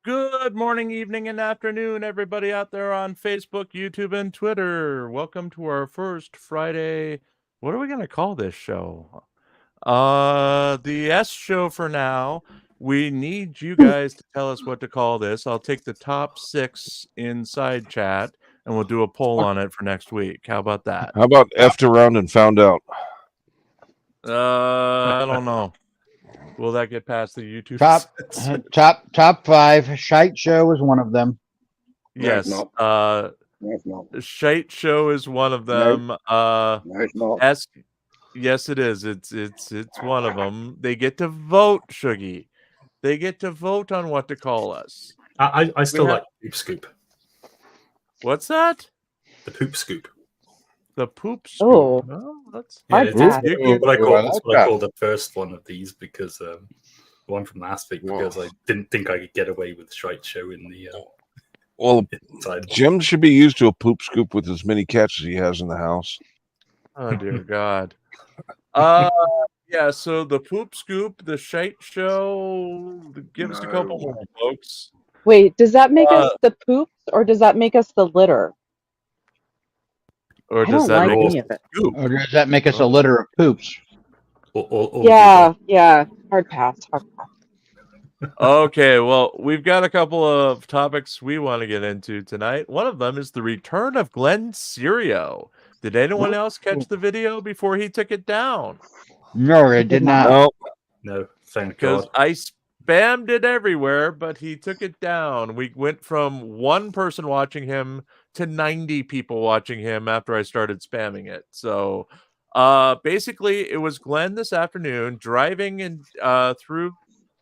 Good morning, evening, and afternoon, everybody out there on Facebook, YouTube, and Twitter. Welcome to our first Friday. What are we going to call this show? The S show for now. We need you guys to tell us what to call this. I'll take the top 6 inside chat, and we'll do a poll on it for next week. How about that? How about effed around and found out? I don't know. Will that get past the YouTube? Top 5. Shite Show is one of them. Yes. No, it's not. Shite Show is one of them. No, it's not. Yes, it is. It's one of them. They get to vote, Shuggy. They get to vote on what to call us. I still like Poop Scoop. What's that? The Poop Scoop. The Poop Scoop. Oh, no, that's what I call the first one of these because the one from last week because I didn't think I could get away with Shite Show in the. Well, Jim should be used to a poop scoop with as many cats as he has in the house. Oh dear God. Yeah, so the Poop Scoop, the Shite Show, give us a couple more, folks. Wait, does that make us the poops or does that make us the litter? Or does that make us it? Or does that make us a litter of poops? Yeah. Hard pass. Okay, well, we've got a couple of topics we want to get into tonight. One of them is the return of Glenn Serio. Did anyone else catch the video before he took it down? No, it did not. No, thank Because God. I spammed it everywhere, but he took it down. We went from one person watching him to 90 people watching him after I started spamming it. So basically, it was Glenn this afternoon driving through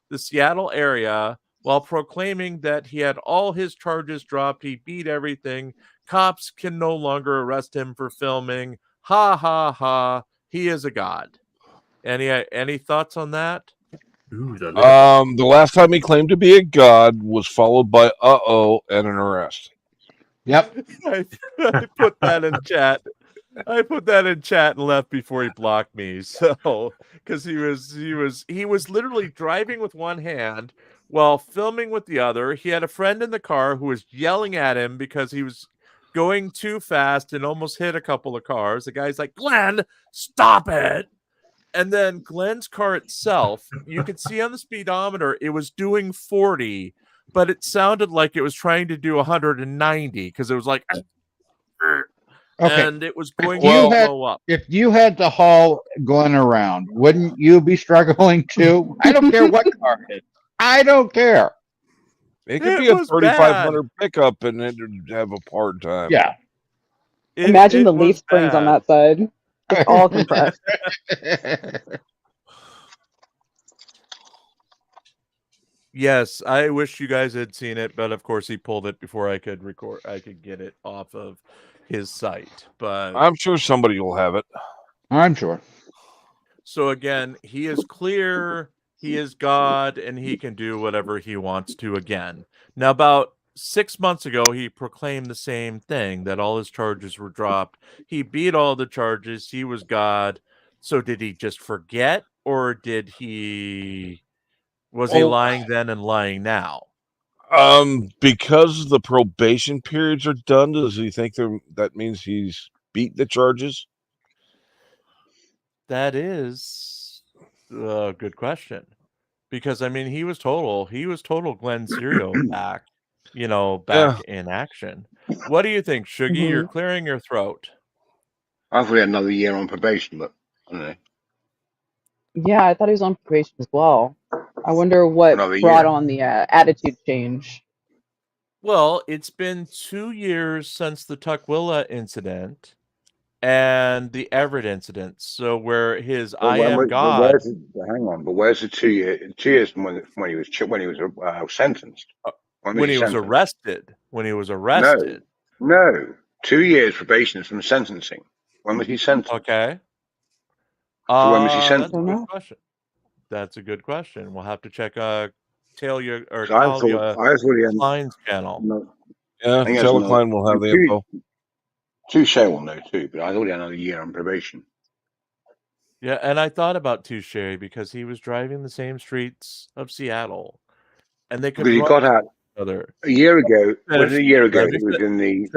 the Seattle area while proclaiming that he had all his charges dropped. He beat everything. Cops can no longer arrest him for filming. Ha, ha, ha. He is a god. Any thoughts on that? The last time he claimed to be a god was followed by and an arrest. Yep. I put that in chat. I put that in chat and left before he blocked me. So, because he was literally driving with one hand while filming with the other. He had a friend in the car who was yelling at him because he was going too fast and almost hit a couple of cars. The guy's like, "Glenn, stop it!" And then Glenn's car itself, you could see on the speedometer, it was doing 40, but it sounded like it was trying to do 190 because it was like. Okay. And it was going to blow up. If you had to haul Glenn around, wouldn't you be struggling too? I don't care what car it is. I don't care. It could be a 3,500 pickup and it'd have a hard time. Yeah. Imagine the leaf springs on that side. It's all compressed. Yes, I wish you guys had seen it, but of course he pulled it before I could get it off of his site. But I'm sure somebody will have it. I'm sure. So again, he is clear, he is God, and he can do whatever he wants to again. Now, about 6 months ago, he proclaimed the same thing, that all his charges were dropped. He beat all the charges. He was God. So did he just forget, or was he lying then and lying now? Because the probation periods are done, does he think that means he's beat the charges? That is a good question. Because I mean, he was total Glenn Serio back in action. What do you think, Shuggy? You're clearing your throat. I thought he had another year on probation, but I don't know. Yeah, I thought he was on probation as well. I wonder what brought on the attitude change. Well, it's been 2 years since the Tukwila incident and the Everett incident. So where his I am God. Hang on, but where's the 2 years? 2 years from when he was sentenced? When he was arrested. When he was arrested. No. 2 years probation from sentencing. When was he sentenced? Okay. So when was he sentenced? That's a good question. That's a good question. We'll have to check Talia Klein's channel. No. Yeah, Talia Klein will have the info. Touche will know too, but I thought he had another year on probation. Yeah, and I thought about Touche because he was driving the same streets of Seattle, and they could. But he got out. other. A year ago, was it a year ago? Let me He was in the.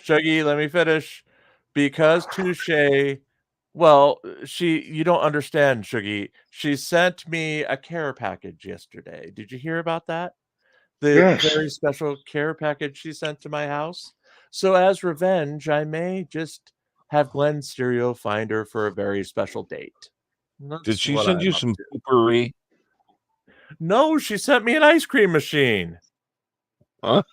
Shuggy, let me finish. Because Touche, well, you don't understand, Shuggy. She sent me a care package yesterday. Did you hear about that? The Yes. very special care package she sent to my house. So as revenge, I may just have Glenn Stereo find her for a very special date. Did she send you some poopery? No, she sent me an ice cream machine. Huh?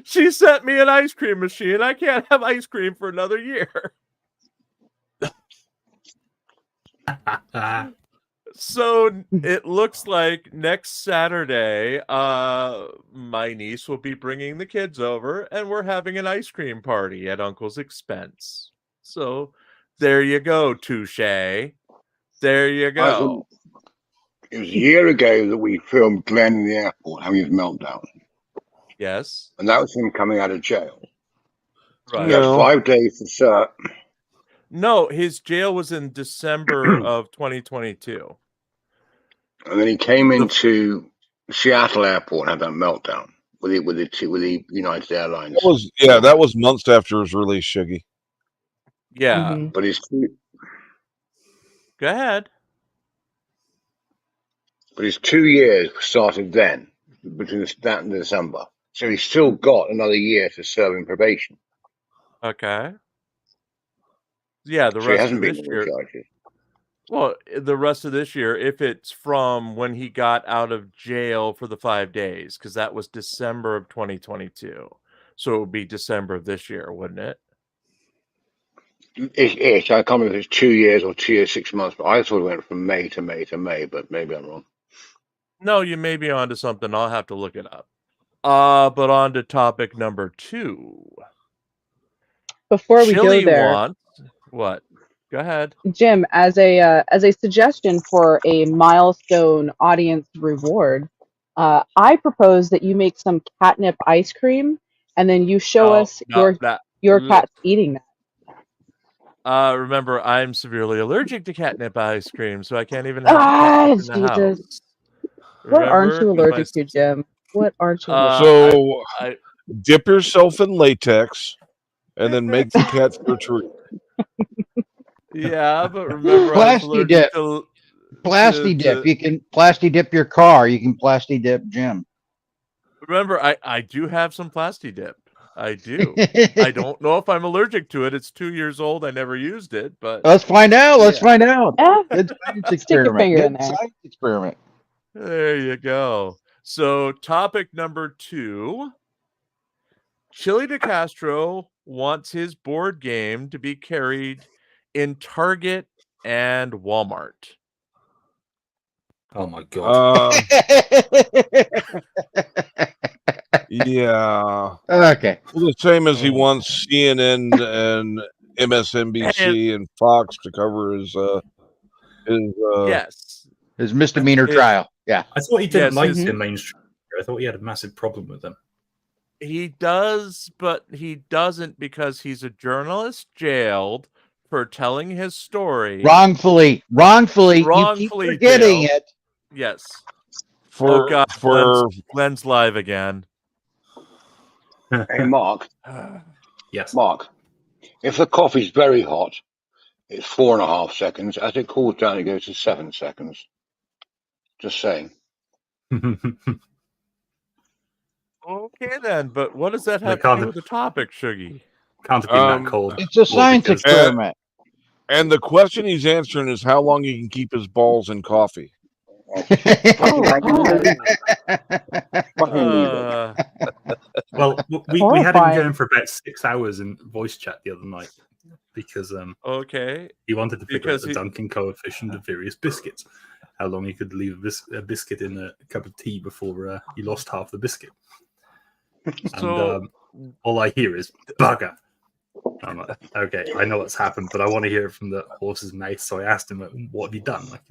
She sent me an ice cream machine. I can't have ice cream for another year. So it looks like next Saturday, my niece will be bringing the kids over, and we're having an ice cream party at Uncle's expense. So there you go, Touche. There you go. It was a year ago that we filmed Glenn in the airport having his meltdown. Yes. And that was him coming out of jail. Right. He had 5 days to serve. No, his jail was in December of 2022. And then he came into Seattle airport and had that meltdown with the United Airlines. That was months after his release, Shuggy. Yeah. But his Go ahead. But his 2 years started then, between that and December. So he's still got another year to serve in probation. Okay. Yeah, the So he rest hasn't of been this in year. charges. Well, the rest of this year, if it's from when he got out of jail for the 5 days, because that was December of 2022. So it would be December of this year, wouldn't it? Ish. I can't remember if it's 2 years or 2 years, 6 months, but I thought it went from May to May to May, but maybe I'm wrong. No, you may be onto something. I'll have to look it up. But on to topic number 2. Before we go there, what? Go ahead, Jim. As a suggestion for a milestone audience reward, I propose that you make some catnip ice cream, and then you show us your cat eating that. Remember, I'm severely allergic to catnip ice cream, so I can't even have catnip in the house. What aren't you allergic to, Jim? What aren't you allergic to? Dip yourself in latex and then make the cat for a treat. Yeah, but remember, Plasti dip. Plasti dip. You can plasti dip your car. You can plasti dip Jim. Remember, I do have some plasti dip. I do. I don't know if I'm allergic to it. It's 2 years old. I never used it, but let's find out. Let's find out. Good science experiment. Stick your finger in there. Science experiment. There you go. So, topic number 2. Chili DeCastro wants his board game to be carried in Target and Walmart. Oh my god. Yeah. Okay. Well, the same as he wants CNN and MSNBC and Fox to cover his his misdemeanor trial. Yeah. I thought he didn't like the mainstream. I thought he had a massive problem with them. He does, but he doesn't because he's a journalist jailed for telling his story wrongfully. You keep forgetting it. Yes. For Glenn's live again. Hey, Mark. Yes. Mark, if the coffee's very hot, it's 4.5 seconds. As it cools down, it goes to 7 seconds. Just saying. Okay, then. But what does that have to do with the topic, Shuggy? Can't have been that cold. It's a science experiment. And the question he's answering is how long he can keep his balls in coffee. Well, we had him going for about 6 hours in voice chat the other night because he wanted to figure out the dunking coefficient of various biscuits, how long he could leave a biscuit in a cup of tea before he lost half the biscuit. And all I hear is bugger. I'm like, okay, I know what's happened, but I want to hear it from the horse's mouth. So I asked him, what have you done? Like,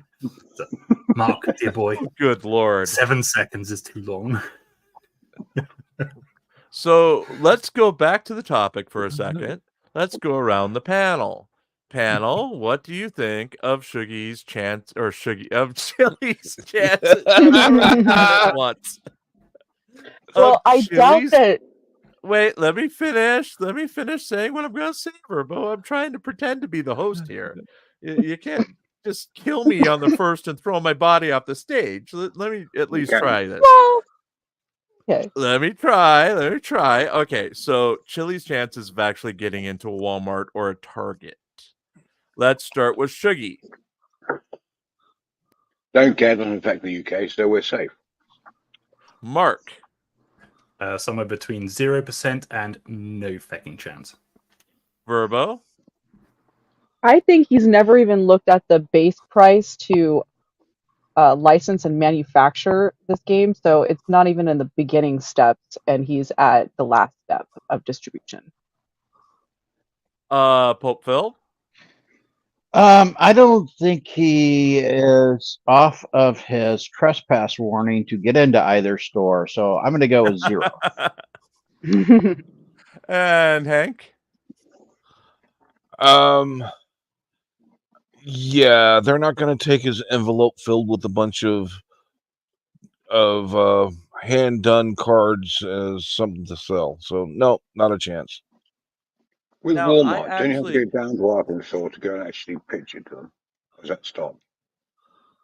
Mark, dear boy. Good Lord. 7 seconds is too long. So let's go back to the topic for a second. Let's go around the panel. Panel, what do you think of Chili's chance at once? Well, I doubt that. Wait, let me finish. Let me finish saying what I'm going to say, Verbo. I'm trying to pretend to be the host here. You can't just kill me on the first and throw my body off the stage. Let me at least try this. Well, okay. Let me try. Okay, so Chili's chances of actually getting into a Walmart or a Target. Let's start with Shuggy. Don't care. Doesn't affect the UK, so we're safe. Mark. Somewhere between 0% and no fucking chance. Verbo. I think he's never even looked at the base price to license and manufacture this game, so it's not even in the beginning steps, and he's at the last step of distribution. Pope Phil. I don't think he is off of his trespass warning to get into either store, so I'm going to go with 0. And Hank. Yeah, they're not going to take his envelope filled with a bunch of hand done cards as something to sell. So no, not a chance. With Walmart, don't you have to go down to Arkansas to go and actually pitch it to them? Or does that stop?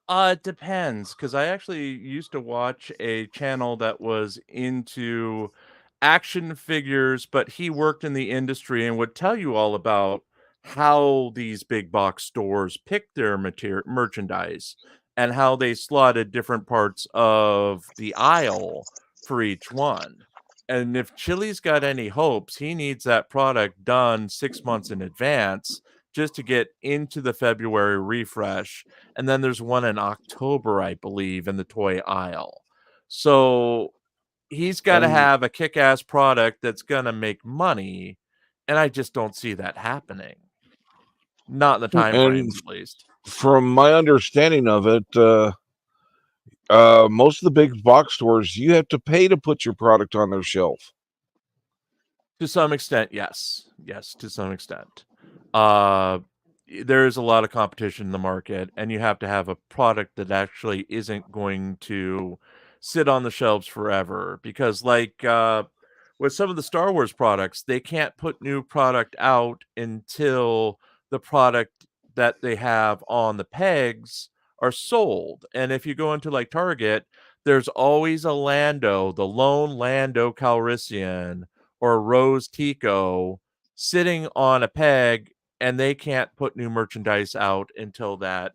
It depends, because I actually used to watch a channel that was into action figures, but he worked in the industry and would tell you all about how these big box stores pick their merchandise and how they slotted different parts of the aisle for each one. And if Chili's got any hopes, he needs that product done 6 months in advance just to get into the February refresh. And then there's one in October, I believe, in the toy aisle. So he's got to have a kick-ass product that's going to make money. And I just don't see that happening. Not in the time frames, at least. From my understanding of it, most of the big box stores, you have to pay to put your product on their shelf. To some extent, yes. Yes, to some extent. There is a lot of competition in the market, and you have to have a product that actually isn't going to sit on the shelves forever. Because like with some of the Star Wars products, they can't put new product out until the product that they have on the pegs are sold. And if you go into like Target, there's always a Lando, the lone Lando Calrissian or Rose Tico sitting on a peg, and they can't put new merchandise out until that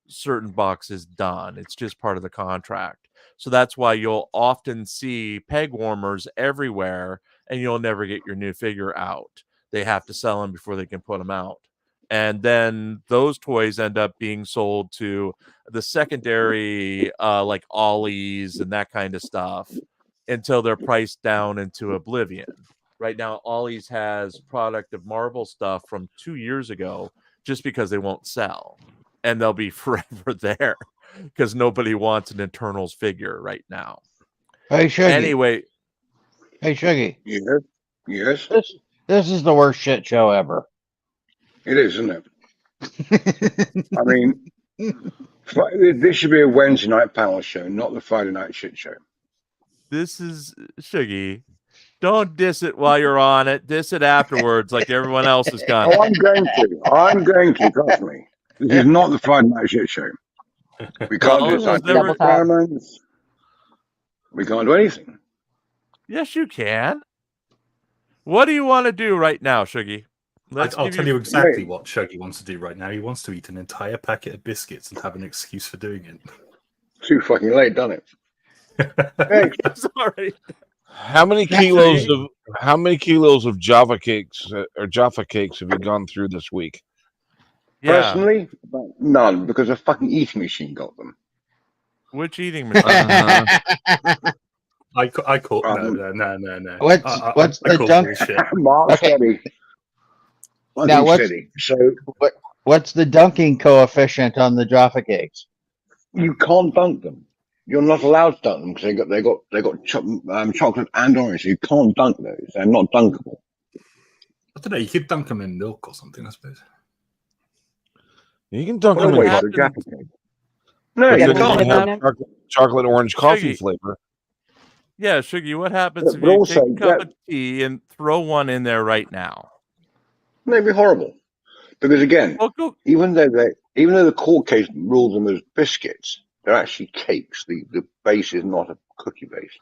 certain box is done. It's just part of the contract. So that's why you'll often see peg warmers everywhere, and you'll never get your new figure out. They have to sell them before they can put them out. And then those toys end up being sold to the secondary, like Ollie's and that kind of stuff, until they're priced down into oblivion. Right now, Ollie's has product of Marvel stuff from 2 years ago just because they won't sell. And they'll be forever there because nobody wants an Eternals figure right now. Hey, Shuggy. Anyway. Hey, Shuggy. Yes? This is the worst shit show ever. It is, isn't it? I mean, this should be a Wednesday night panel show, not the Friday night shit show. This is Shuggy. Don't diss it while you're on it. Diss it afterwards, like everyone else has done. Oh, I'm going to. Trust me. This is not the Friday night shit show. We can't do scientific experiments. We can't do anything. Yes, you can. What do you want to do right now, Shuggy? I'll tell you exactly what Shuggy wants to do right now. He wants to eat an entire packet of biscuits and have an excuse for doing it. Too fucking late, done it? Hey. Sorry. How many kilos of Java cakes or Jaffa cakes have you gone through this week? Yeah. Personally, none, because a fucking eating machine got them. Which eating machine? I caught no. What's the dunk? Mark Steady. Now what's the dunking coefficient on the Jaffa cakes? You can't dunk them. You're not allowed to dunk them because they got chocolate and orange. You can't dunk those. They're not dunkable. I don't know. You could dunk them in milk or something, I suppose. You can dunk them What a in waste of Jaffa cake. No, but you then you can't. can have chocolate orange coffee Shuggy. flavor. Yeah, Shuggy, what happens if But you also, take a cup of tea and throw one in there right now? They'd be horrible. Because again, Well, even though the court case rules them as biscuits, they're actually cakes. The base is not a cookie base.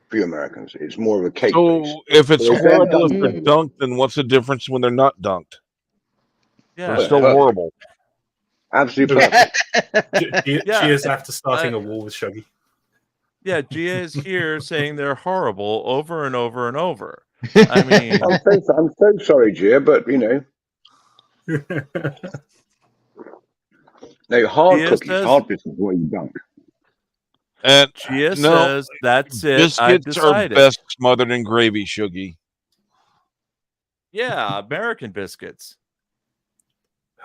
For you Americans, it's more of a cake base. So if it's So horrible if they're dunked, then what's the difference when they're not dunked? Yeah, they're still horrible. Absolutely perfect. She is after starting a war with Shuggy. Yeah, Gia is here saying they're horrible over and over and over. I mean, I'm so sorry, Gia, but you know, no hard Gia cookies, says, hard biscuits, what you dunk. And Gia says that's it. Biscuits are best smothered in gravy, Shuggy. Yeah, American biscuits.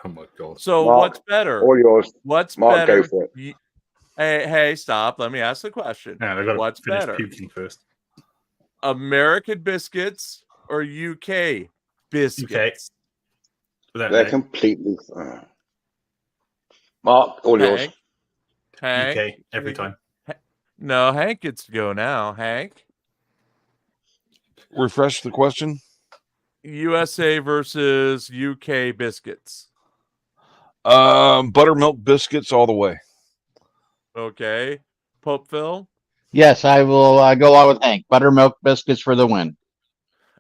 Oh my god! So Mark, what's better? All yours. What's Mark, better? go for it. Hey, stop! Let me ask the question. Yeah, I got what's finish better? Puking first. American biscuits or UK biscuits? UK. They're completely. Mark, all yours. Hank, UK every time. No, Hank gets to go now. Hank, refresh the question. USA versus UK biscuits. Buttermilk biscuits all the way. Okay, Pope Phil. Yes, I will go along with Hank. Buttermilk biscuits for the win.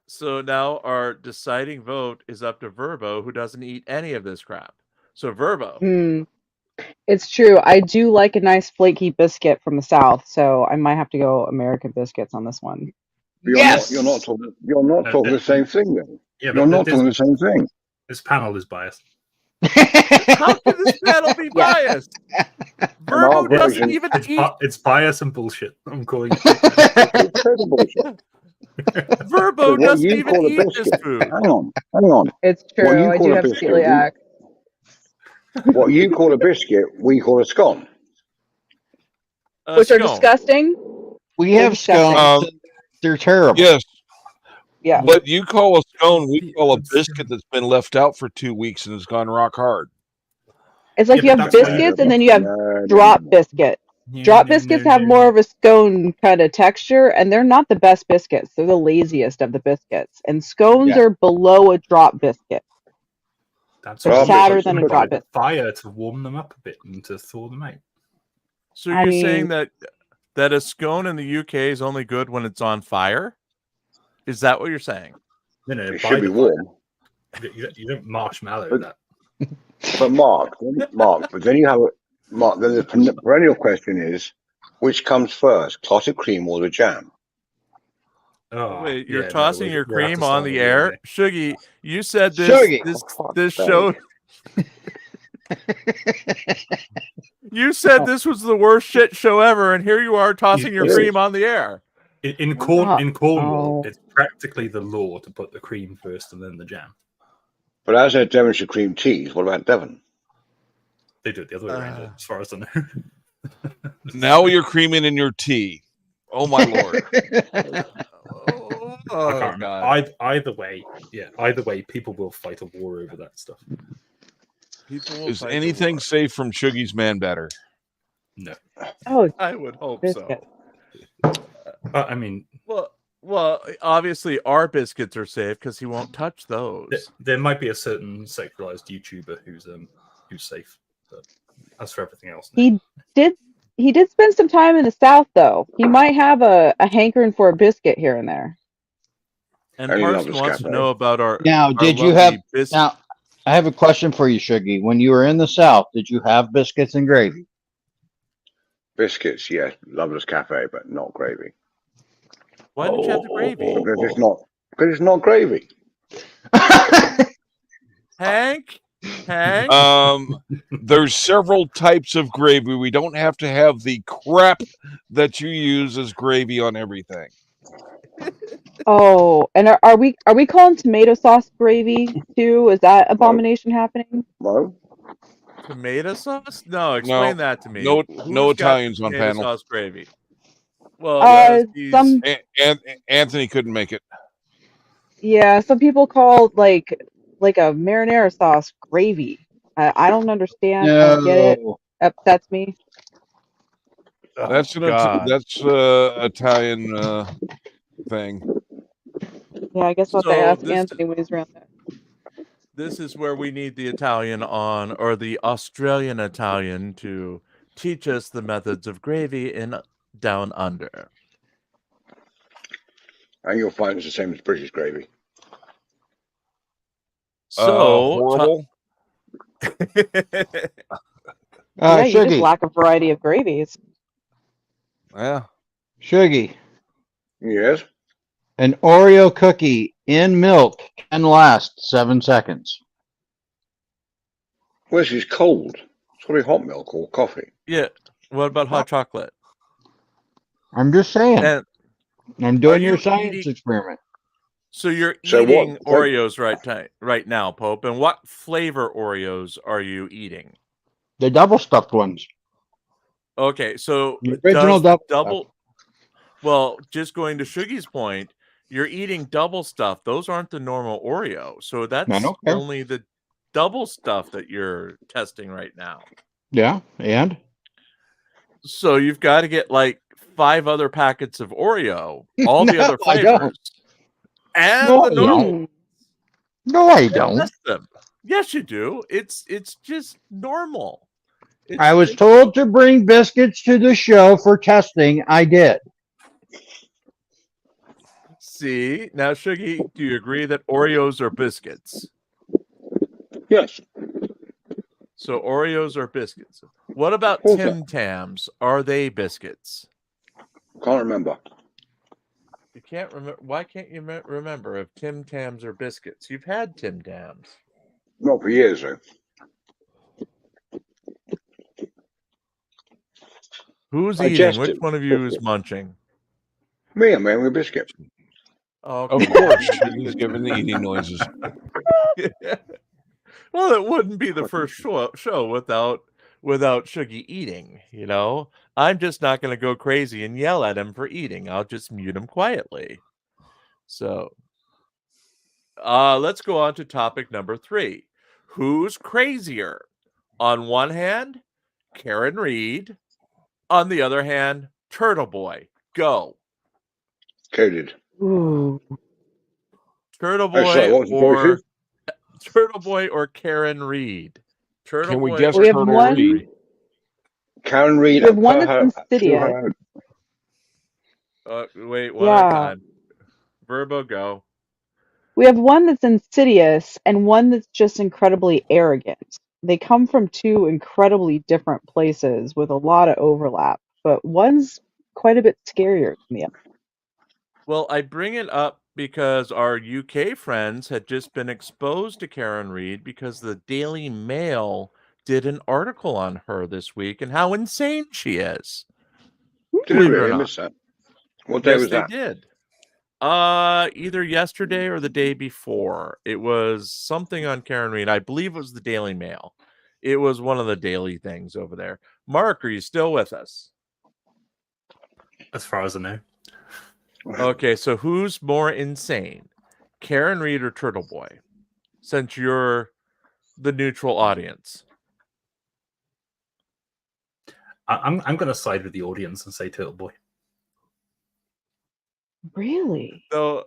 So now our deciding vote is up to Verbo, who doesn't eat any of this crap. So Verbo. It's true. I do like a nice flaky biscuit from the South, so I might have to go American biscuits on this one. You're not talking the same thing, then. Yeah, you're not talking the same thing. This panel is biased. How can this panel be biased? Verbo doesn't even eat. It's bias and bullshit. I'm calling it. Verbo doesn't even eat this food. Hang on. It's true. I do have celiac. What you call a biscuit, we call a scone. Which are disgusting. We have scones. They're terrible. Yes. Yeah. What you call a scone, we call a biscuit that's been left out for 2 weeks and has gone rock hard. It's like you have biscuits and then you have drop biscuits. Drop biscuits have more of a scone kind of texture, and they're not the best biscuits. They're the laziest of the biscuits. And scones are below a drop biscuit. They're sadder than a drop biscuit. Fire to warm them up a bit and to thaw them out. So you're saying that a scone in the UK is only good when it's on fire? Is that what you're saying? No, it should be warm. You don't marshmallow that. But Mark, but then you have Mark. Then the perennial question is, which comes first, clotted cream or the jam? Oh, wait, you're tossing your cream on the air, Shuggy. You said this show. You said this was the worst shit show ever, and here you are tossing your cream on the air. In Cornwall, it's practically the law to put the cream first and then the jam. But as a Devonshire cream cheese, what about Devon? They do it the other way around, as far as I know. Now you're creaming in your tea. Oh my lord! Oh god! Either way, people will fight a war over that stuff. Is anything safe from Shuggy's man batter? No. Oh, I would hope so. I mean, well, obviously our biscuits are safe because he won't touch those. There might be a certain secularized YouTuber who's safe, but as for everything else, no. He did spend some time in the South, though. He might have a hankering for a biscuit here and there. And Parson wants to know about our now. Did you have now? I have a question for you, Shuggy. When you were in the South, did you have biscuits and gravy? Biscuits, yes. Loveless Cafe, but not gravy. Why did you have the gravy? Because it's not gravy. Hank? There's several types of gravy. We don't have to have the crap that you use as gravy on everything. Oh, and are we calling tomato sauce gravy too? Is that abomination happening? No. Tomato sauce? No, explain that to me. No Italians on panel. Sauce gravy. Well, Anthony couldn't make it. Yeah, some people call like a marinara sauce gravy. I don't understand. I don't get it. Upsets me. That's Italian thing. Yeah, I guess I'll have to ask Anthony when he's around there. This is where we need the Italian on, or the Australian Italian, to teach us the methods of gravy in Down Under. And you'll find it's the same as British gravy. So horrible. Yeah, you Shuggy. just lack a variety of gravies. Yeah. Shuggy. Yes. An Oreo cookie in milk can last 7 seconds. Well, this is cold. It's probably hot milk or coffee. Yeah. What about hot chocolate? I'm just saying. And I'm doing your science experiment. So you're eating Oreos right now, Pope. And what flavor Oreos are you eating? The double stuffed ones. Okay, so the original double. Well, just going to Shuggy's point, you're eating double stuff. Those aren't the normal Oreo. So that's only the double stuff that you're testing right now. Yeah, and? So you've got to get like 5 other packets of Oreo, all the other flavors. I don't. And no, the normal. No, I don't. Yes, you do. It's just normal. I was told to bring biscuits to the show for testing. I did. See, now, Shuggy, do you agree that Oreos are biscuits? Yes. So Oreos are biscuits. What about Tim Tams? Are they biscuits? Can't remember. You can't remember. Why can't you remember if Tim Tams are biscuits? You've had Tim Tams. Not for years, though. Who's eating? Which one of you is munching? Me, I'm having a biscuit. Okay. Of course, he's giving the eating noises. Well, it wouldn't be the first show without Shuggy eating, you know? I'm just not going to go crazy and yell at him for eating. I'll just mute him quietly. So, let's go on to topic number 3. Who's crazier? On one hand, Karen Reed. On the other hand, Turtle Boy. Go. Coded. Ooh. Turtle Boy or Karen Reed? Can we guess Turtle Reed? Karen Reed. We have one that's insidious. Wait, one at a time. Verbo, go. We have one that's insidious and one that's just incredibly arrogant. They come from 2 incredibly different places with a lot of overlap, but one's quite a bit scarier than the other. Well, I bring it up because our UK friends had just been exposed to Karen Reed because the Daily Mail did an article on her this week and how insane she is. Did they really miss that? What day was that? Yes, they did. Either yesterday or the day before. It was something on Karen Reed. I believe it was the Daily Mail. It was one of the daily things over there. Mark, are you still with us? As far as I know. Okay, so who's more insane? Karen Reed or Turtle Boy? Since you're the neutral audience. I'm going to side with the audience and say Turtle Boy. Really? So,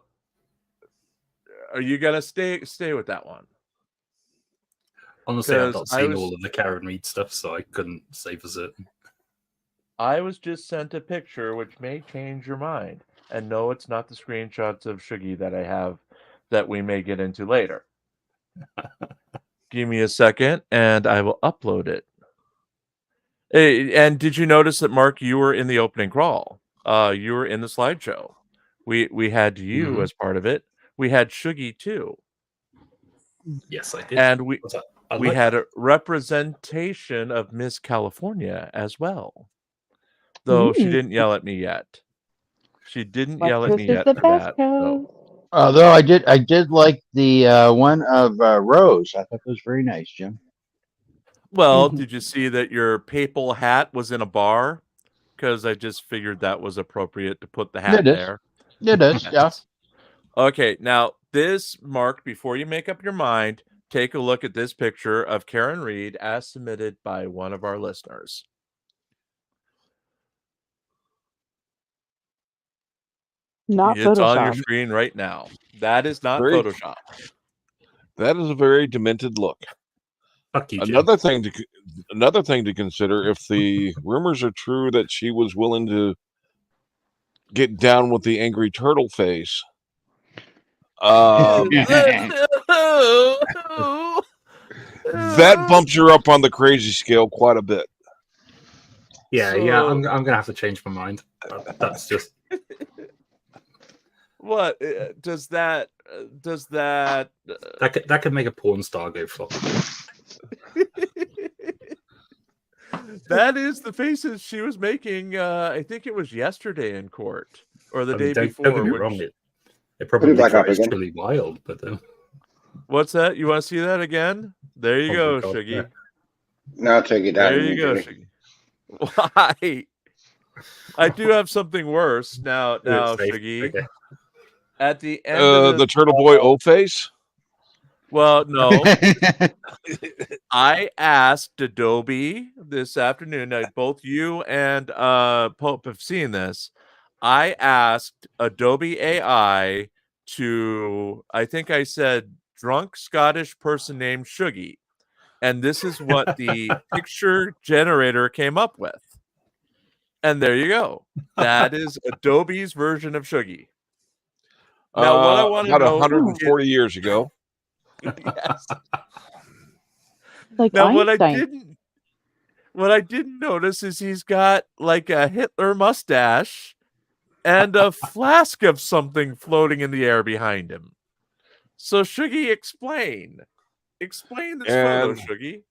are you gonna stay with that one? Honestly, I've not seen all of the Karen Reed stuff, so I couldn't say for certain. I was just sent a picture, which may change your mind. And no, it's not the screenshots of Shuggy that I have that we may get into later. Give me a second, and I will upload it. Hey, and did you notice that, Mark, you were in the opening crawl? You were in the slideshow. We had you as part of it. We had Shuggy too. Yes, I did. And we had a representation of Miss California as well. Though she didn't yell at me yet. She didn't yell at me yet for that. So. Although I did like the one of Rose. I thought that was very nice, Jim. Well, did you see that your papal hat was in a bar? Because I just figured that was appropriate to put the hat there. It is, yeah. Okay, now this, Mark, before you make up your mind, take a look at this picture of Karen Reed as submitted by one of our listeners. Not it's Photoshop. on your screen right now. That is not Photoshop. That is a very demented look. Fuck you, Jim. Another thing to consider, if the rumors are true that she was willing to get down with the angry turtle face, that bumps her up on the crazy scale quite a bit. Yeah, I'm gonna have to change my mind. That's just what does that that could make a porn star go flop. That is the faces she was making. I think it was yesterday in court or the day before. Don't get me wrong, it probably tries really wild, but what's that? You want to see that again? There you go, Shuggy. Yeah. Now take it down. There you go, Shuggy. Why? I do have something worse now, Shuggy. Okay. At the end of the Turtle Boy O-Face? Well, no. I asked Adobe this afternoon. Now, both you and Pope have seen this. I asked Adobe AI to, I think I said, drunk Scottish person named Shuggy. And this is what the picture generator came up with. And there you go. That is Adobe's version of Shuggy. Now, what I want to know, 140 years ago. Yes. Like now, Einstein. what I didn't notice is he's got like a Hitler mustache and a flask of something floating in the air behind him. So, Shuggy, explain this photo, Shuggy.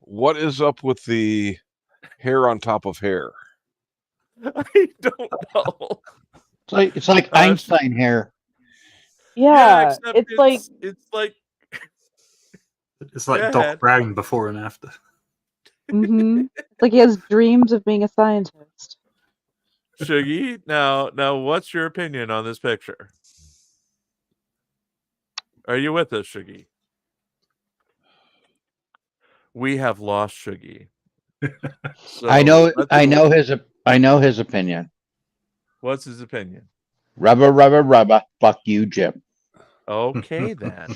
What is up with the hair on top of hair? I don't know. It's like Einstein hair. Yeah, it's like Doc Brown before and after. It's like he has dreams of being a scientist. Shuggy, now, what's your opinion on this picture? Are you with us, Shuggy? We have lost Shuggy. So I know his opinion. What's his opinion? Rubber. Fuck you, Jim. Okay, then.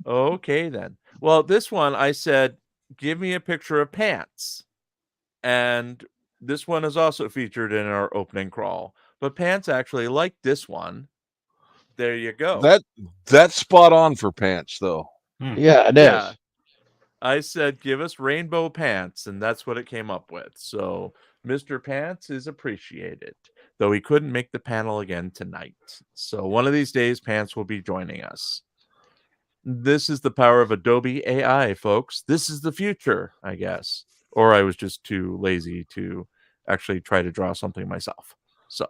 Okay, then. Well, this one, I said, give me a picture of pants. And this one is also featured in our opening crawl. But Pants actually liked this one. There you go. That's spot on for Pants, though. Yeah, it is. I said, give us rainbow pants, and that's what it came up with. So Mr. Pants is appreciated, though he couldn't make the panel again tonight. So one of these days, Pants will be joining us. This is the power of Adobe AI, folks. This is the future, I guess. Or I was just too lazy to actually try to draw something myself. So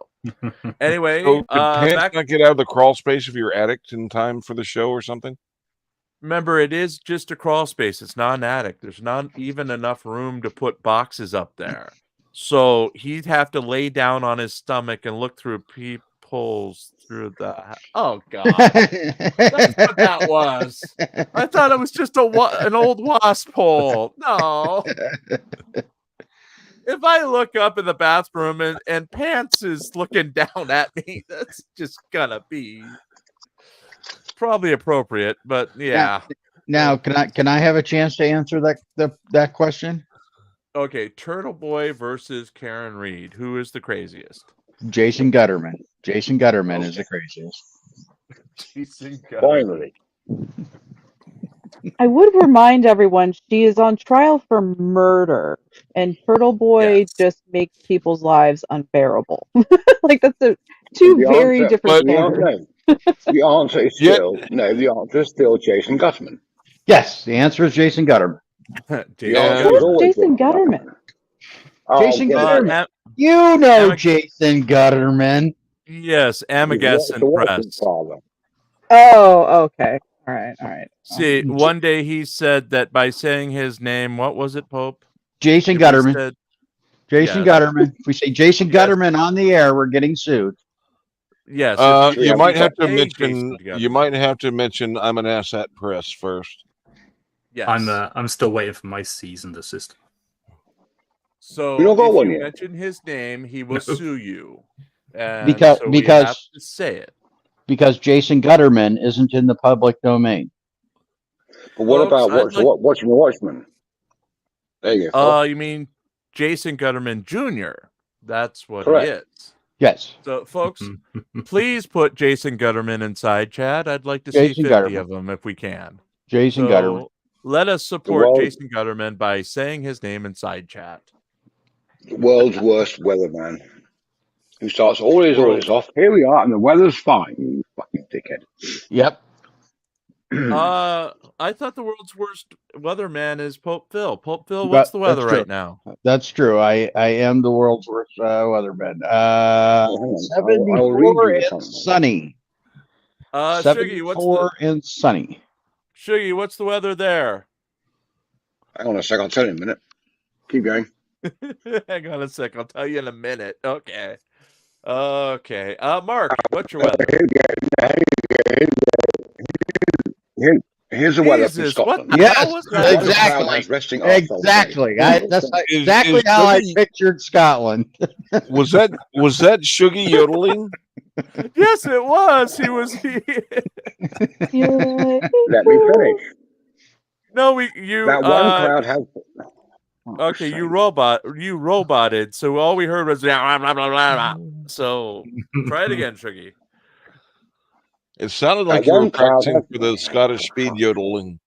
anyway, so Pants not get out of the crawl space of your attic in time for the show or something? Remember, it is just a crawl space. It's not an attic. There's not even enough room to put boxes up there. So he'd have to lay down on his stomach and look through peepholes through the... Oh, God. That's what that was. I thought it was just an old wasp hole. No. If I look up in the bathroom and Pants is looking down at me, that's just gonna be... probably appropriate, but yeah. Now, can I have a chance to answer that question? Okay, Turtle Boy versus Karen Reed. Who is the craziest? Jason Gutterman. Jason Gutterman is the craziest. Jason Gutterman. Finally. I would remind everyone she is on trial for murder, and Turtle Boy just makes people's lives unbearable. Like that's two very different standards. The answer is still no. The answer is still Jason Gutterman. Yes, the answer is Jason Gutterman. Jason Gutterman. Jason Gutterman. You know Jason Gutterman. Yes, Amagasson Press. Oh, okay. All right. See, one day he said that by saying his name, what was it, Pope? Jason Gutterman. Jason Gutterman. If we say Jason Gutterman on the air, we're getting sued. Yes, you might have to pay mention. Jason You might have to mention. I'm an ass at press first. Yes. I'm still waiting for my seasoned assistant. So You don't got if one you yet. mention his name, he will sue you. And Because- so we have to say it. Because Jason Gutterman isn't in the public domain. But what Folks, about watching the Watchmen? There you go. You mean Jason Gutterman Jr.? That's what Correct. he is. Yes. So, folks, please put Jason Gutterman inside chat. I'd like to Jason see 50 Gutterman. of them if we can. Jason Gutterman. Let us support Jason Gutterman by saying his name inside chat. The world's worst weatherman. Who starts all his orders off. Here we are, and the weather's fine. You fucking dickhead. Yep. I thought the world's worst weatherman is Pope Phil. Pope Phil, what's the weather right now? That's true. I am the world's worst weatherman. I'll 74 read you and something. sunny. Shuggy, 74 and sunny. Shuggy, what's the weather there? Hang on a sec, I'll tell you in a minute. Keep going. Hang on a sec, I'll tell you in a minute. Okay. Mark, what's your weather? Here's the weather from Jesus, Scotland. what the hell Yes, was that? exactly. Resting off all day. Exactly. That's exactly how I pictured Scotland. Was that Shuggy yodeling? Yes, it was. He was. Let me finish. No, you. That one crowd has. Okay, you roboted. So all we heard was blah, blah, blah, blah. So try it again, Shuggy. It sounded like you were practicing for the Scottish speed yodeling.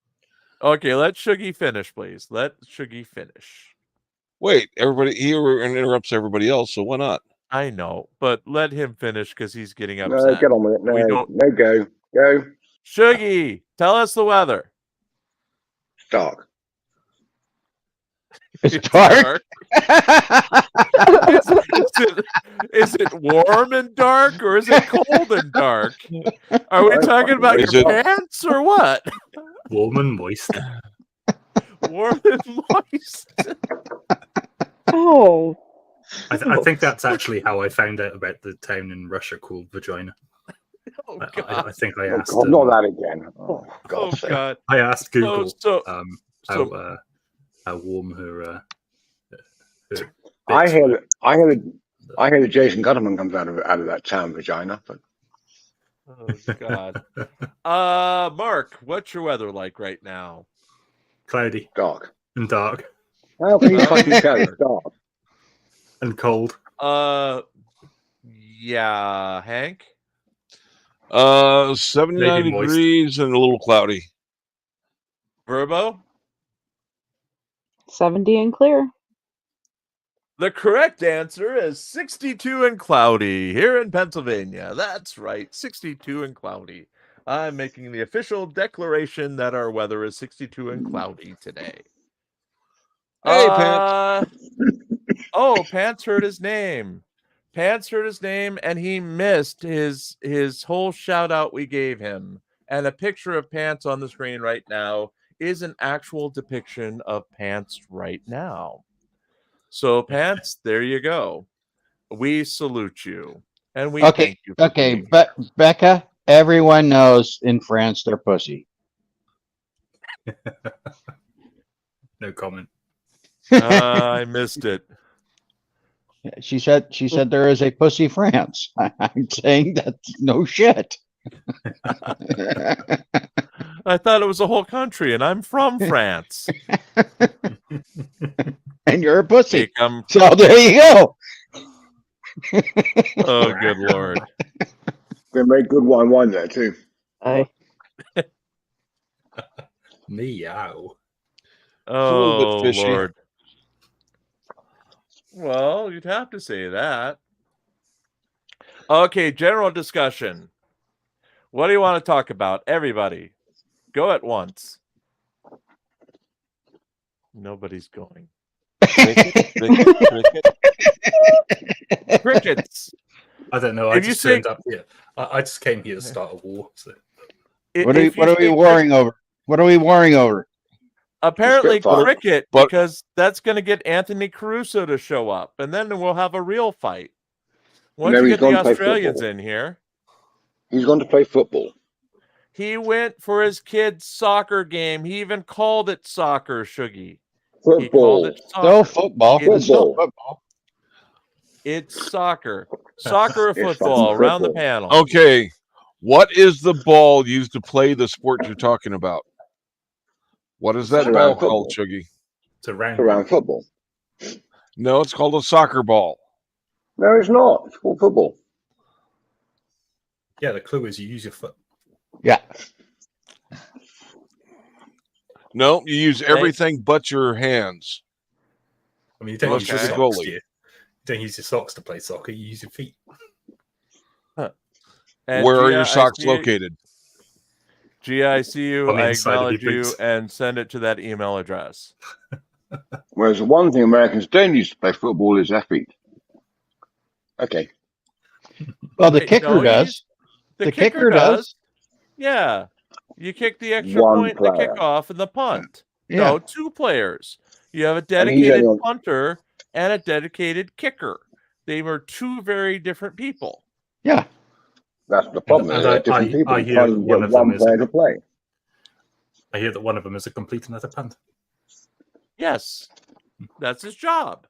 Okay, let Shuggy finish, please. Let Shuggy finich. Wait, everybody, he interrupts everybody else, so why not? I know, but let him finish because he's getting upset. No, get on with it. No, go. Shuggy, tell us the weather. It's dark. It's dark. Is it warm and dark, or is it cold and dark? Are we talking about your pants or what? Warm and moist. Warm and moist. Oh. I think that's actually how I found out about the town in Russia called Vagina. Oh, I think I asked. God, not that again. Oh God. I asked Google how warm her. I hear that Jason Gutterman comes out of that town, Vagina. But oh God. Mark, what's your weather like right now? Cloudy, dark, and dark. How can you fucking tell it's dark and cold? Yeah, Hank. 79 degrees and a little cloudy. Verbo. 70 and clear. The correct answer is 62 and cloudy here in Pennsylvania. That's right, 62 and cloudy. I'm making the official declaration that our weather is 62 and cloudy today. Hey, Pants. Oh, Pants heard his name. Pants heard his name, and he missed his whole shout out we gave him. And a picture of Pants on the screen right now is an actual depiction of Pants right now. So, Pants, there you go. We salute you, and we thank you. But Becca, everyone knows in France they're pussy. No comment. I missed it. She said there is a pussy France. I'm saying that's no shit. I thought it was a whole country, and I'm from France. And you're a pussy. So there you go. Oh, good Lord. They make good wine there too. Meow. Oh, Lord. Well, you'd have to say that. Okay, general discussion. What do you want to talk about? Everybody, go at once. Nobody's going. Crickets. I don't know. I just turned up here. I just came here to start a war. So. What are we warring over? What are we warring over? Apparently cricket, because that's going to get Anthony Caruso to show up, and then we'll have a real fight. Once you get the Australians in here. He's gone to play football. He went for his kid's soccer game. He even called it soccer, Shuggy. Football. He called it soccer. Still football. It's Football. Football. It's soccer. Soccer or football, around the panel. Okay. What is the ball used to play the sport you're talking about? What is that ball called, Shuggy? It's a round. Around football. No, it's called a soccer ball. No, it's not. It's called football. Yeah, the clue is you use your foot. Yeah. No, you use everything but your hands. I mean, you don't Unless use your you're the socks. goalie. You don't use your socks to play soccer. You use your feet. And Where are Gia, your socks located? Gia, I see you. On the I inside of your acknowledge you boots. and send it to that email address. Whereas the one thing Americans don't use to play football is their feet. Okay. Well, the Wait, kicker no, does. The kicker does. Yeah. You kick the extra One point, player. the kickoff, and the punt. Yeah. No, 2 players. You have a he's dedicated only on- punter and a dedicated kicker. They were 2 very different people. Yeah. That's the problem. And They're different people. I You hear can't even one get of them one is player to play. I hear that one of them is a complete and utter punt. Yes. That's his job.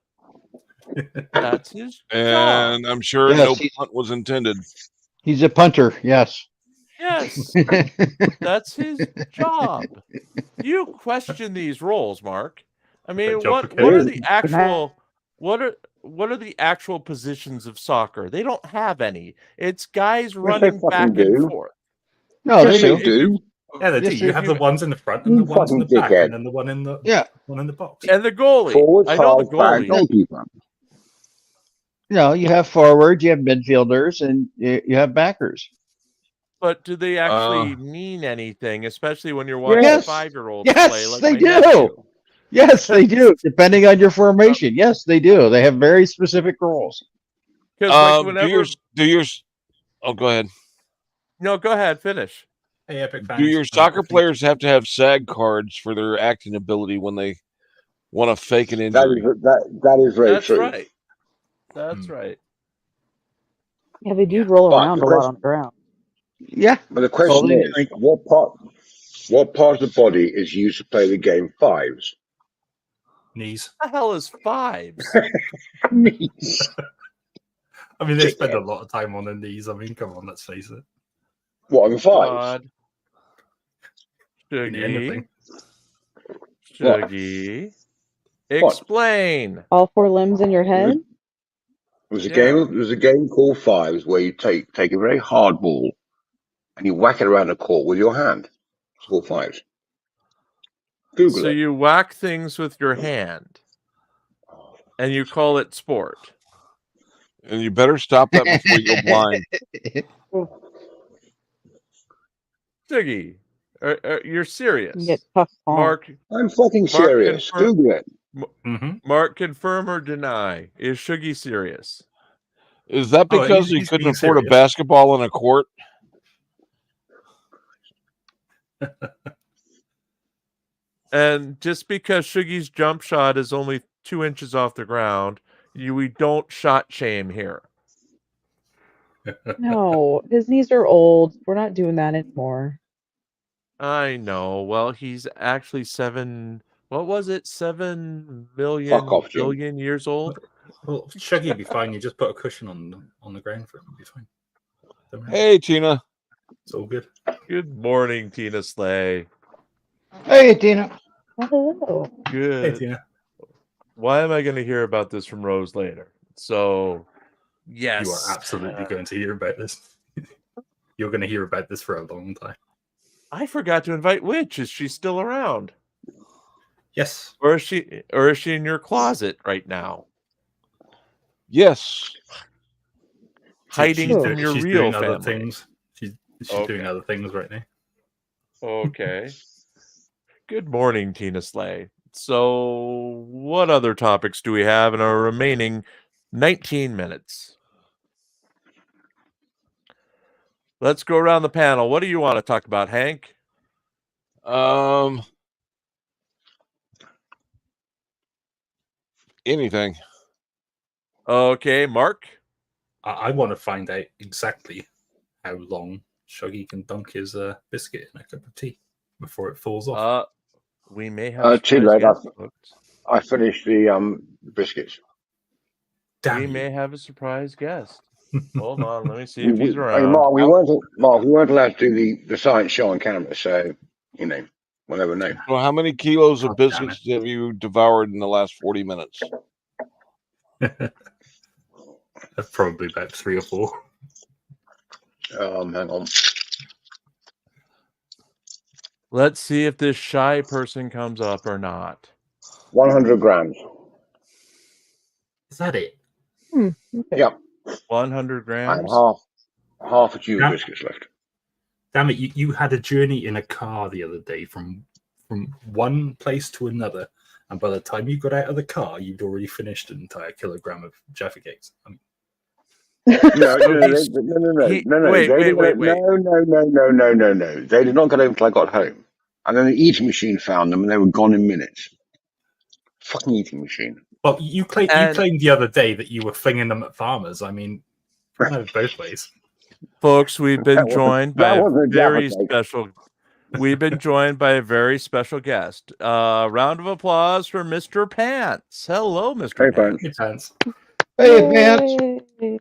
That's his job. And I'm sure Yes, no he's- punt was intended. He's a punter. Yes. Yes. That's his job. You question these roles, Mark. I mean, Great job what for are Kevin. the actual what are the actual positions of soccer? They don't have any. It's guys running fucking back do. and forth. No, Yes, they they do. do. Yeah, they do. Yes, You if have you- the ones in the front and You the ones in the fucking back, dickhead. and then the one in the Yeah. box. And the goalie. Forward, I know the half, back, goalie. goalkeeper. No, you have forwards, you have midfielders, and you have backers. But do they actually mean anything, especially when you're watching Yes. 5-year-olds Yes, play like they my do. nephew? Yes, they do. Depending on your formation. Yes, they do. They have very specific roles. Because like Do whenever yours? Oh, go ahead. No, go ahead, finish. Hey, Epic fans. Do your soccer players have to have SAG cards for their acting ability when they want to fake an injury? That is very That's true. right. That's right. Yeah, they do roll But around the a lot on the ground. Yeah. But the question Folding is, drink. what part of the body is used to play the game fives? Knees. What the hell is fives? Knees. I mean, they spend a lot of time on their knees. I mean, come on, let's face it. What, on fives? God. In Shuggy. anything. Shuggy. Explain. All 4 limbs in your head? There was a game called fives where you take a very hard ball and you whack it around the court with your hand. It's called fives. Google So it. you whack things with your hand, and you call it sport. And you better stop that before you go blind. Shuggy, you're serious? You get tough palm. Mark, I'm fucking serious. Google it. Mark, confirm or deny? Is Shuggy serious? Is that because he he's couldn't being afford a serious. basketball on a court? And just because Shuggy's jump shot is only 2 inches off the ground, we don't shot shame here. No, his knees are old. We're not doing that anymore. I know. Well, he's actually 7 million Fuck off, Jim. billion years old. Well, Shuggy would be fine. You just put a cushion on the ground for him. It'll be fine. Don't worry. Hey, Tina. It's all good. Good morning, Tina Slay. Hey, Tina. Hello. Good. Hey, Tina. Why am I going to hear about this from Rose later? So, yes. You are absolutely going to hear about this. You're going to hear about this for a long time. I forgot to invite Witch. Is she still around? Yes. Or is she in your closet right now? Yes. Hiding She's from your she's real doing family. other things. She's Okay. doing other things right now. Okay. Good morning, Tina Slay. So, what other topics do we have in our remaining 19 minutes? Let's go around the panel. What do you want to talk about, Hank? Anything. Okay, Mark. I want to find out exactly how long Shuggy can dunk his biscuit in a cup of tea before it falls off. We may have too late. guest, I finished the biscuits. We may have a surprise guest. Hold on, let me see if he's around. Hey, Mark, we weren't allowed to do the science show on camera, so we'll never know. Well, how many kilos of biscuits have you devoured in the last 40 minutes? Probably about 3 or 4. Hang on. Let's see if this shy person comes up or not. 100 grams. Is that it? Okay. Yep. 100 grams. And half a tube of biscuits left. Damn it! You had a journey in a car the other day from one place to another, and by the time you got out of the car, you'd already finished an entire kilogram of Jaffa cakes. No. Wait. No. They did not get home until I got home. And then the eating machine found them and they were gone in minutes. Fucking eating machine. Well, you claimed the other day that you were flinging them at farmers. I mean, both ways. Folks, we've been joined by a very special guest. Round of applause for Mr. Pants. Hello, Mr. Pants. Hey, Pants. Hey, Pants.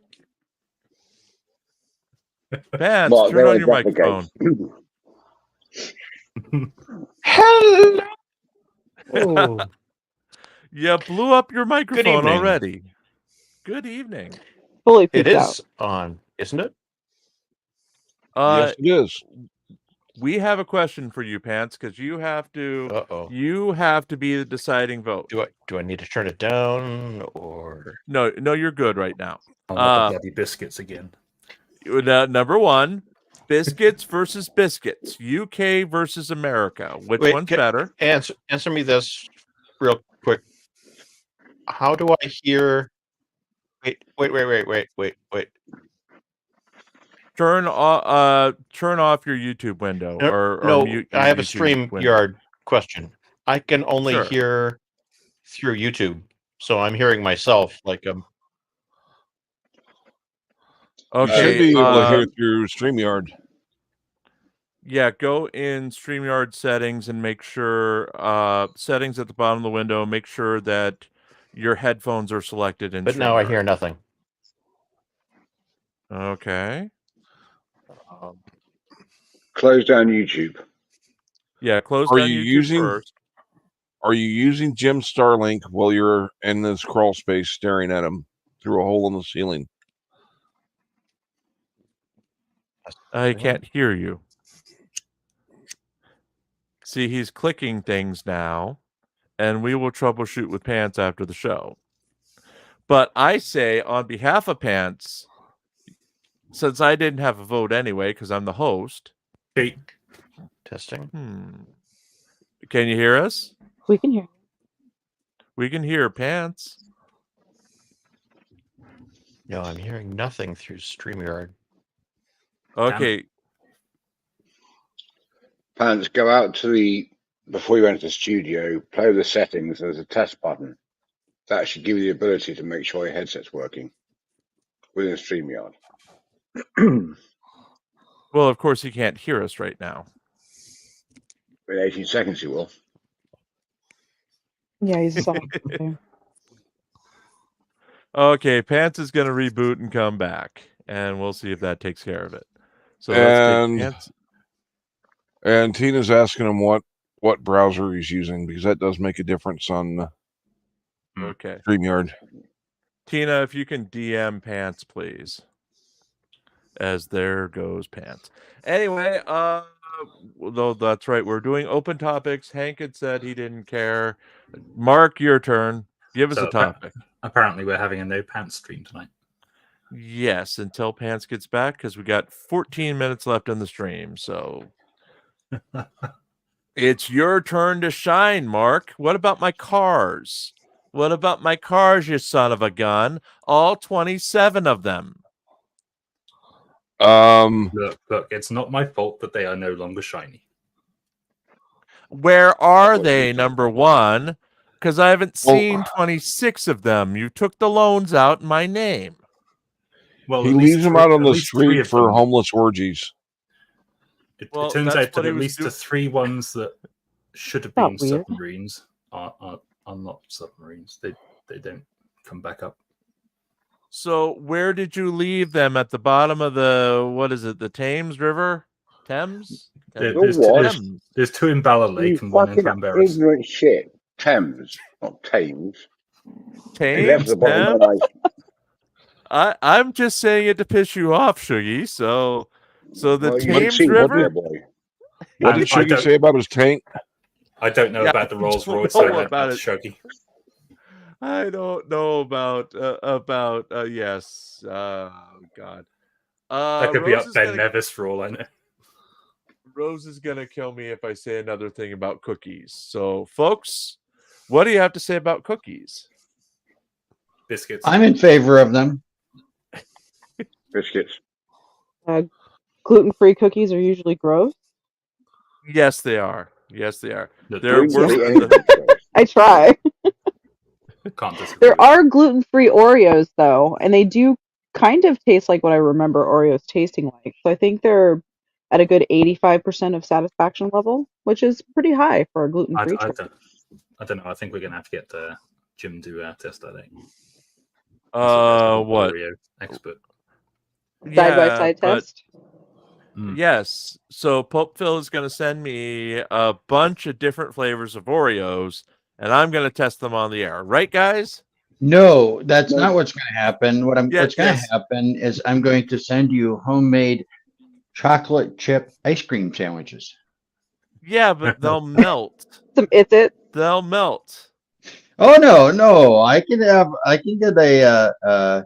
Pants, turn on your microphone. Hello. Oh. You blew up your microphone already. Good evening. Fully it is out. On, isn't it? Yes, it is. We have a question for you, Pants, because you have to. You have to be the deciding vote. Do I need to turn it down or no? You're good right now. The bloody biscuits again. Number one, biscuits versus biscuits. UK versus America. Which one's better? Answer me this real quick. How do I hear? Wait. Turn off your YouTube window or mute. I have a StreamYard question. I can only hear through YouTube, so I'm hearing myself like Okay, you should be able to hear through StreamYard. Yeah, go in StreamYard settings and make sure settings at the bottom of the window. Make sure that your headphones are selected in. But now I hear nothing. Okay. Close down YouTube. Yeah, close down YouTube first. Are you using Jim's Starlink while you're in this crawl space staring at him through a hole in the ceiling? I can't hear you. See, he's clicking things now, and we will troubleshoot with Pants after the show. But I say, on behalf of Pants, since I didn't have a vote anyway, because I'm the host. Hey. Testing. Can you hear us? We can hear. We can hear Pants. No, I'm hearing nothing through StreamYard. Okay. Pants, go out to before you enter the studio, play with the settings. There's a test button. That should give you the ability to make sure your headset's working within StreamYard. Well, of course, he can't hear us right now. In 18 seconds, he will. Yeah, he's on. Okay, Pants is going to reboot and come back, and we'll see if that takes care of it. So let's take Pants. And Tina's asking him what browser he's using, because that does make a difference on StreamYard. Tina, if you can DM Pants, please. As there goes Pants. Anyway, though that's right, we're doing open topics. Hank had said he didn't care. Mark, your turn. Give us a topic. Apparently, we're having a no Pants stream tonight. Yes, until Pants gets back, because we got 14 minutes left in the stream. So it's your turn to shine, Mark. What about my cars? What about my cars, you son of a gun? All 27 of them. Look, it's not my fault that they are no longer shiny. Where are they, number one? Because I haven't seen 26 of them. You took the loans out in my name. Well, he leaves them out on the street for homeless orgies. It turns out that at least the 3 ones that should have been submarines are not submarines. They don't come back up. So where did you leave them? At the bottom of the Thames River? Thames? There's 2 in Bala Lake and 1 in Llanberis. Ignorant shit. Thames, not Thames. Thames? I'm just saying it to piss you off, Shuggy. So the Thames River. What did Shuggy say about his tank? I don't know about the Rolls Royce. I know about Shuggy. I don't know about yes. God. That could be up Ben Nevis for all I know. Rose is gonna kill me if I say another thing about cookies. So, folks, what do you have to say about cookies? Biscuits. I'm in favor of them. Biscuits. Gluten-free cookies are usually gross. Yes, they are. Yes, they are. I try. Can't disagree. There are gluten-free Oreos though, and they do kind of taste like what I remember Oreos tasting like. So I think they're at a good 85% of satisfaction level, which is pretty high for a gluten-free choice. I don't know. I think we're gonna have to get Jim do our test. I think. What? Oreo expert. Side-by-side test. Yes. So Pope Phil is going to send me a bunch of different flavors of Oreos, and I'm going to test them on the air. Right, guys? No, that's not what's going to happen. What's going to Yes. happen is I'm going to send you homemade chocolate chip ice cream sandwiches. Yeah, but they'll melt. They'll melt. Oh no! I can get a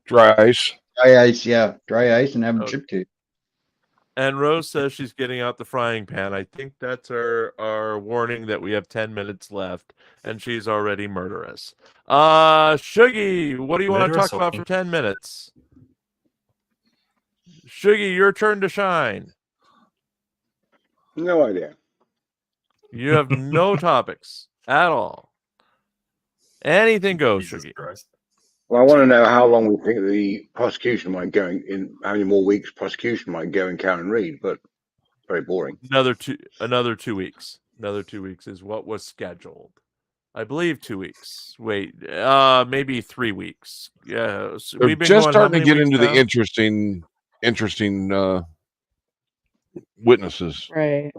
dry ice. Dry ice, and have them chipped to. And Rose says she's getting out the frying pan. I think that's our warning that we have 10 minutes left, and she's already murderous. Shuggy, what do you want to talk about for 10 minutes? Shuggy, your turn to shine. No idea. You have no topics at all. Anything goes, Shuggy. Well, I want to know how long we think the prosecution might go in, how many more weeks prosecution might go in Karen Reid, but very boring. Another 2 weeks. Another 2 weeks is what was scheduled. I believe 2 weeks. Wait, maybe 3 weeks. Yeah, so we've been just starting to get into the interesting witnesses. Right.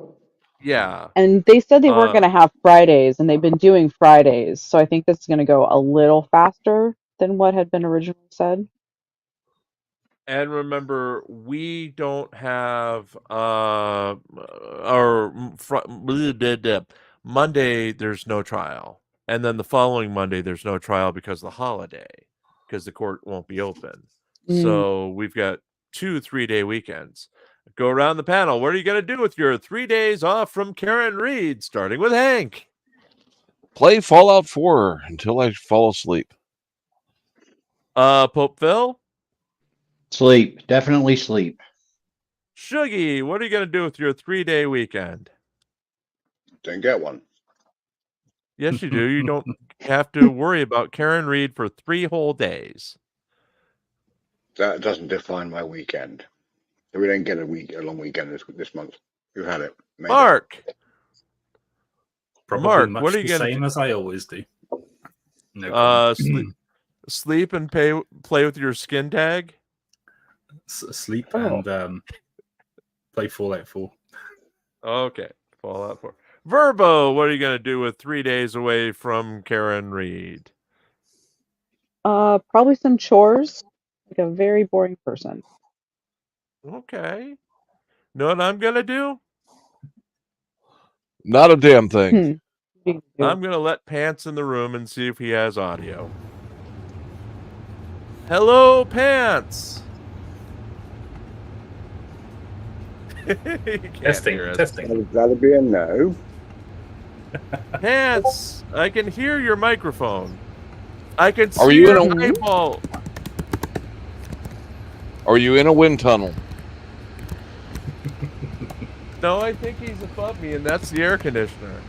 Yeah. And they said they weren't going to have Fridays, and they've been doing Fridays. So I think this is going to go a little faster than what had been originally said. And remember, we don't have Monday, there's no trial. And then the following Monday, there's no trial because of the holiday, because the court won't be open. So we've got 2 3-day weekends. Go around the panel. What are you going to do with your 3 days off from Karen Reid, starting with Hank? Play Fallout 4 until I fall asleep. Pope Phil? Sleep. Definitely sleep. Shuggy, what are you going to do with your 3-day weekend? Don't get one. Yes, you do. You don't have to worry about Karen Reid for 3 whole days. That doesn't define my weekend. We don't get a long weekend this month. We've had it. Mark, what are you going to same as I always do? No sleep and play with your skin tag. Sleep and play Fallout 4. Okay, Fallout 4. Verbo, what are you going to do with 3 days away from Karen Reid? Probably some chores. Like a very boring person. Okay. Know what I'm going to do? Not a damn thing. I'm going to let Pants in the room and see if he has audio. Hello, Pants. Testing. That'll be a no. Pants, I can hear your microphone. I can see Are you your in a eyeball. Are you in a wind tunnel? No, I think he's above me, and that's the air conditioner.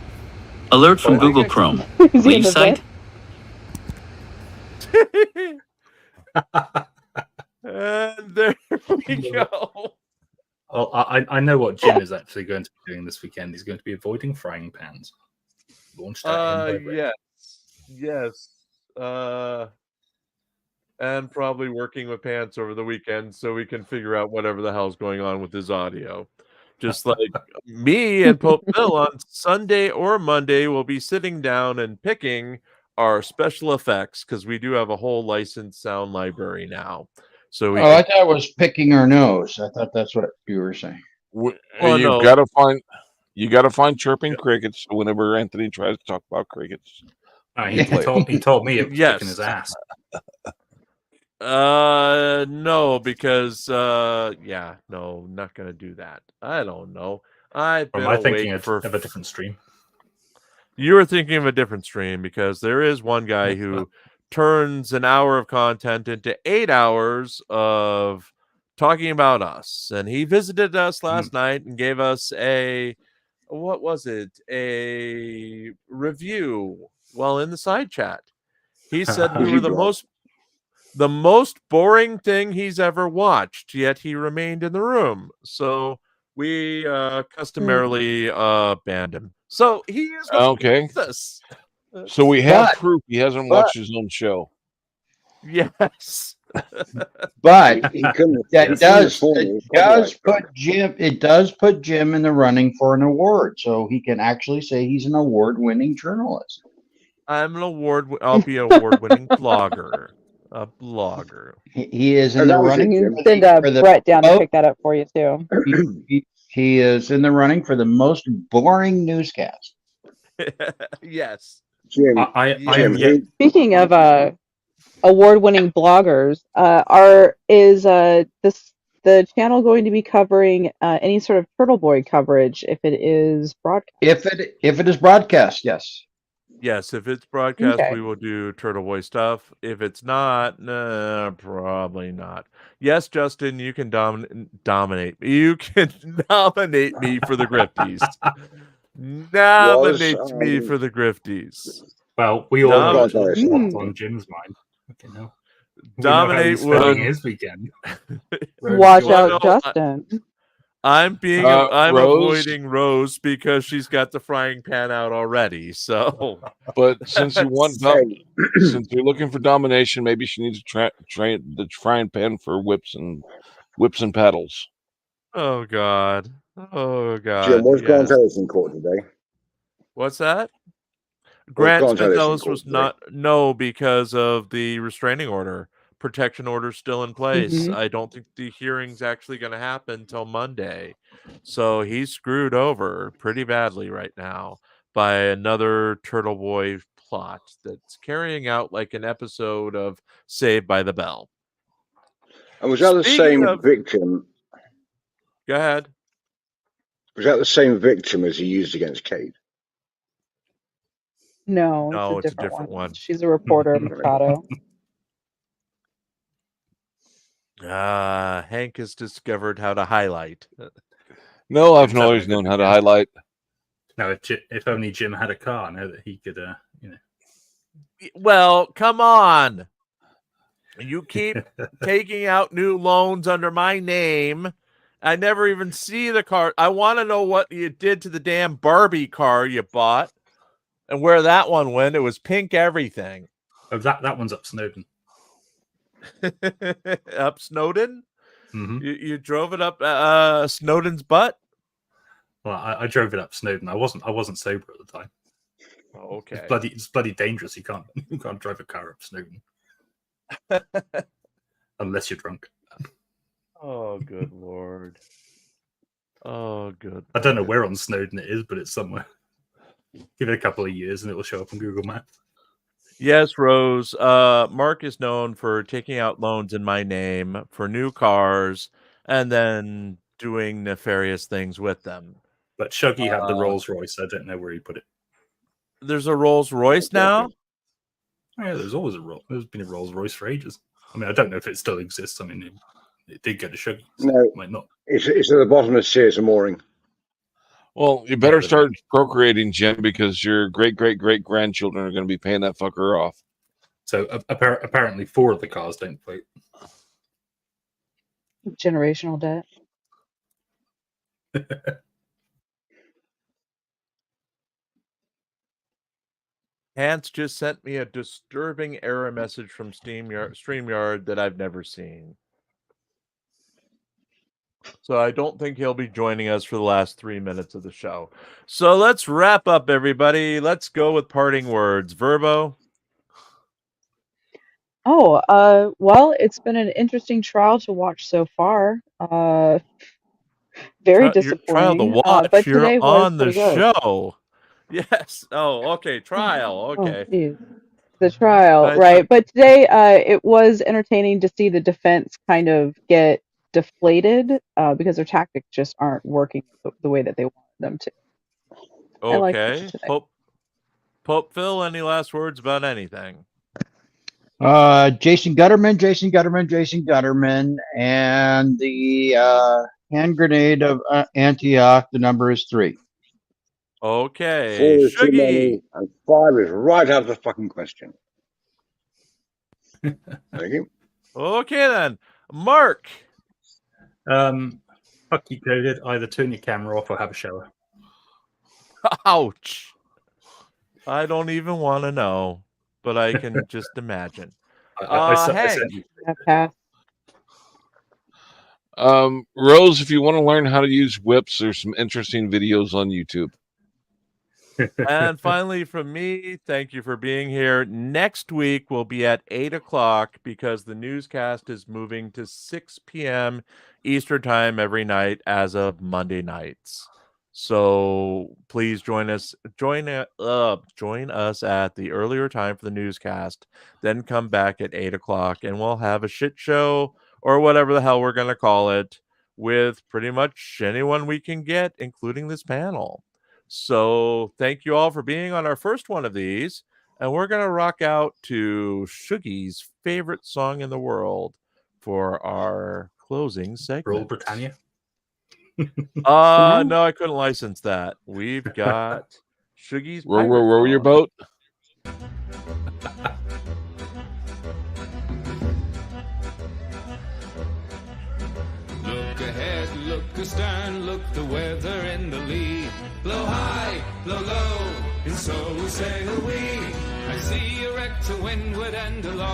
Alert from Google Chrome. Leave site. And there we go. Well, I know what Jim is actually going to be doing this weekend. He's going to be avoiding frying pans. Launched that in by yes. And probably working with Pants over the weekend so we can figure out whatever the hell's going on with his audio. Just like me and Pope Bill on Sunday or Monday will be sitting down and picking our special effects because we do have a whole licensed sound library now. So I thought it was picking our nose. I thought that's what you were saying. You got to find chirping crickets whenever Anthony tries to talk about crickets. He told me it was picking his ass. No, because no, not gonna do that. I don't know. I've been thinking of a different stream. You were thinking of a different stream because there is one guy who turns an hour of content into 8 hours of talking about us, and he visited us last night and gave us a review while in the side chat. He said we were the most boring thing he's ever watched, yet he remained in the room. So we customarily banned him. So he is okay. With us. So we have proof he hasn't watched his own show. Yes. But it does put Jim in the running for an award, so he can actually say he's an award-winning journalist. I'll be an award-winning blogger. A blogger. He is in the running. You can send Brett down to pick that up for you too. He is in the running for the most boring newscast. Yes. Jim, Speaking of award-winning bloggers, is the channel going to be covering any sort of Turtle Boy coverage if it is broadcast? If it is broadcast, yes. Yes, if it's broadcast, we will do Turtle Boy stuff. If it's not, probably not. Yes, Justin, you can dominate. You can nominate me for the Grifties. Nominate me for the Grifties. Well, we all know what's on Jim's mind. Okay, no. Dominate his weekend. Watch out, Justin. I'm avoiding Rose because she's got the frying pan out already. So, but since you're looking for domination, maybe she needs to train the frying pan for whips and paddles. Oh God! Jim, what's Grant Ellis in court today? What's that? Grant Ellis was not because of the restraining order. Protection order still in place. I don't think the hearing's actually going to happen till Monday. So he's screwed over pretty badly right now by another Turtle Boy plot that's carrying out like an episode of Saved by the Bell. And was that the same victim? Go ahead. Was that the same victim as he used against Kate? No, it's a different one. She's a reporter, Machado. Hank has discovered how to highlight. No, I've always known how to highlight. No, if only Jim had a car, now that he could, Well, come on. You keep taking out new loans under my name. I never even see the car. I want to know what you did to the damn Barbie car you bought and where that one went. It was pink everything. Oh, that one's up Snowden. Up Snowden? Mm-hmm. You drove it up Snowden's butt? Well, I drove it up Snowden. I wasn't sober at the time. Oh, okay. It's bloody dangerous. You can't drive a car up Snowden unless you're drunk. Oh, good Lord. Oh, good. I don't know where on Snowden it is, but it's somewhere. Give it a couple of years and it will show up on Google Maps. Yes, Rose. Mark is known for taking out loans in my name for new cars and then doing nefarious things with them. But Shuggy had the Rolls Royce. I don't know where he put it. There's a Rolls Royce now? Yeah, there's always there's been a Rolls Royce for ages. I mean, I don't know if it still exists. I mean, it did go to Shuggy. So no, it might not. It's at the bottom of Sears and Mooring. Well, you better start procreating, Jim, because your great-great-great-grandchildren are going to be paying that fucker off. So apparently 4 of the cars don't float. Generational debt. Hans just sent me a disturbing error message from StreamYard that I've never seen. So I don't think he'll be joining us for the last 3 minutes of the show. So let's wrap up, everybody. Let's go with parting words. Verbo? Well, it's been an interesting trial to watch so far. Very disappointing. Trial to watch. But You're today was on the pretty good. show. Yes. Oh, okay. Trial. Okay. Oh, geez. The trial, right? But today, it was entertaining to see the defense kind of get deflated because their tactics just aren't working the way that they want them to. Okay. Pope Phil, any last words about anything? Jason Gutterman, and the hand grenade of Antioch. The number is 3. Okay. 4 is too Shuggy. many, and 5 is right out of the fucking question. Thank you. Okay then, Mark. Fuck you, coded. Either turn your camera off or have a shower. Ouch. I don't even want to know, but I can just imagine. Hank. Rose, if you want to learn how to use whips, there's some interesting videos on YouTube. And finally, from me, thank you for being here. Next week will be at 8 o'clock because the newscast is moving to 6 p.m. Eastern time every night as of Monday nights. So please join us at the earlier time for the newscast. Then come back at 8 o'clock, and we'll have a shit show or whatever the hell we're going to call it with pretty much anyone we can get, including this panel. So thank you all for being on our first one of these. And we're going to rock out to Shuggy's favorite song in the world for our closing segment. Rule Britannia? No, I couldn't license that. We've got Shuggy's Row your boat. Look ahead, look astern, look the weather in the lee. Blow high, blow low, and so sail we. I see a wreck to windward and aloft.